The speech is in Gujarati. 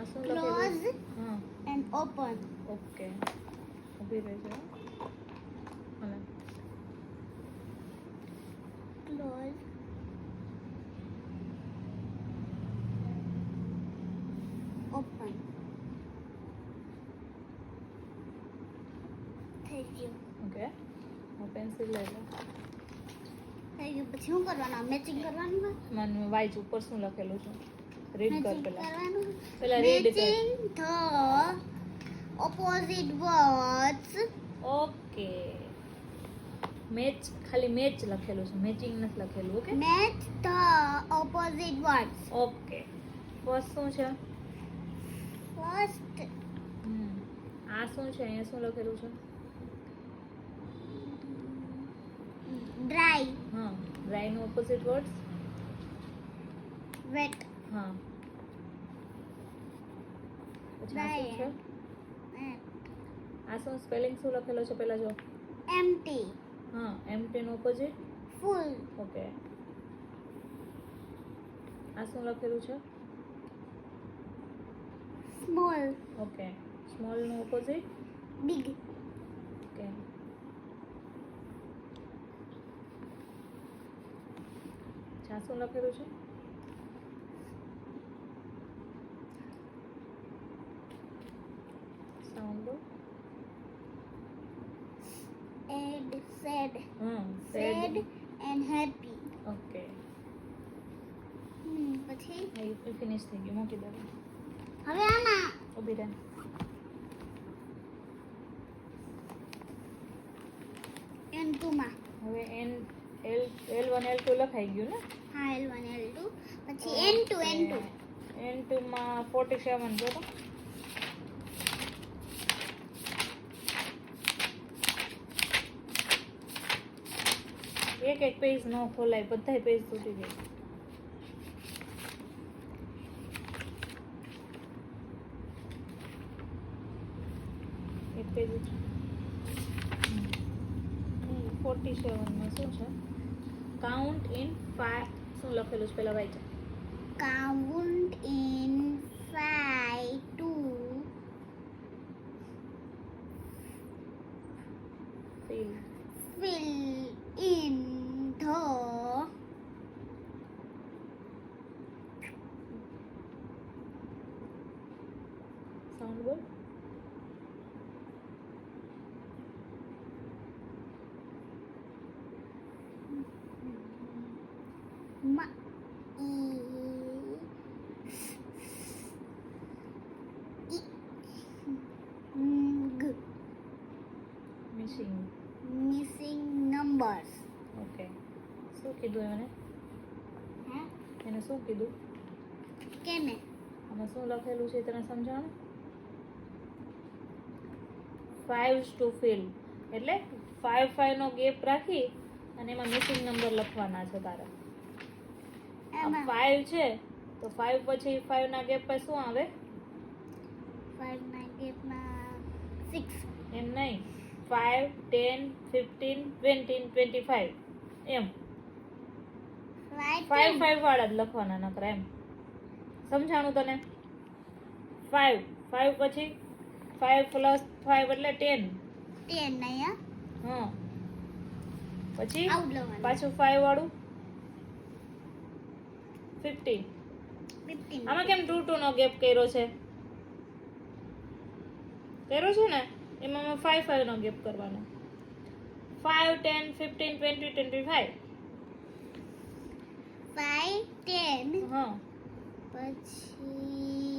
આ શું Close લખેલું? હા and open. ઓકે ઊભી રહેજો હાલે Close. Open. થઈ ગયું. ઓકે હું પેન્સિલ લઈ લઉં થઈ ગયું. પછી શું કરવાનું? મેચિંગ કરવાનું હોય? મને વાંચ ઉપર શું લખેલું છે રીડ કર Matching પેલા કરવાનું. પેલા રીડ કર Matching the opposite words. Okay match ખાલી મેચ લખેલું છે મેચિંગ નથી લખેલું okay Match the opposite words. Okay first શું છે First, આ શું છે અહીંયા શું લખેલું છે dry, હા ડ્રાય નો ઓપોઝિટ વર્ડ્સ wet, હા પછી આ Dry. શું છે આ શું સ્પેલિંગ શું લખેલો છે પહેલા જો empty, હા એમ્પ્ટી નો ઓપોઝિટ full, ઓકે આ શું લખેલું છે small, ઓકે સ્મોલ નો ઓપોઝિટ big, ઓકે આ શું લખેલું છે સાઉન્ડ and sad, હા sad and happy. ઓકે પછી એ ફિનિશ થઈ ગયું મૂકી દે હવે આના ઊભી રહે N2 માં હવે L1 L2 લખાઈ ગયું ને હા L1 L2 પછી N2 N2 N2 માં 47 જો તો એક એક પેજ ન ખોલાય બધાય પેજ તૂટી જાય એક પેજ 47 માં શું છે કાઉન્ટ ઇન 5 શું લખેલું છે પેલા વાંચો count in 5 to fill fill in the sound બોલ ma e g missing missing numbers. Okay શું કીધું એને હે એને શું કીધું કેને આમાં શું લખેલું છે તને સમજાણું 5 ટુ ફિલ એટલે 5 નો ગેપ રાખી અને એમાં મિસિંગ નંબર લખવાના છે તારે એમાં 5 છે તો 5 પછી 5 ના ગેપ પર શું આવે 5 ના ગેપમાં 6 એમ નહીં 5 10 15 20 25 એમ 5 વાળા જ લખવાના નકર એમ સમજાણું તને 5 પછી 5 પ્લસ 5 એટલે 10 10 નહીં હા પછી આઉટ લવાનું પાછું 5 વાળું 15 15 આમાં કેમ 2 2 નો ગેપ કર્યો છે ને એમાં 5 5 નો ગેપ કરવાનો 5 10 15 20 25 5 10 હા પછી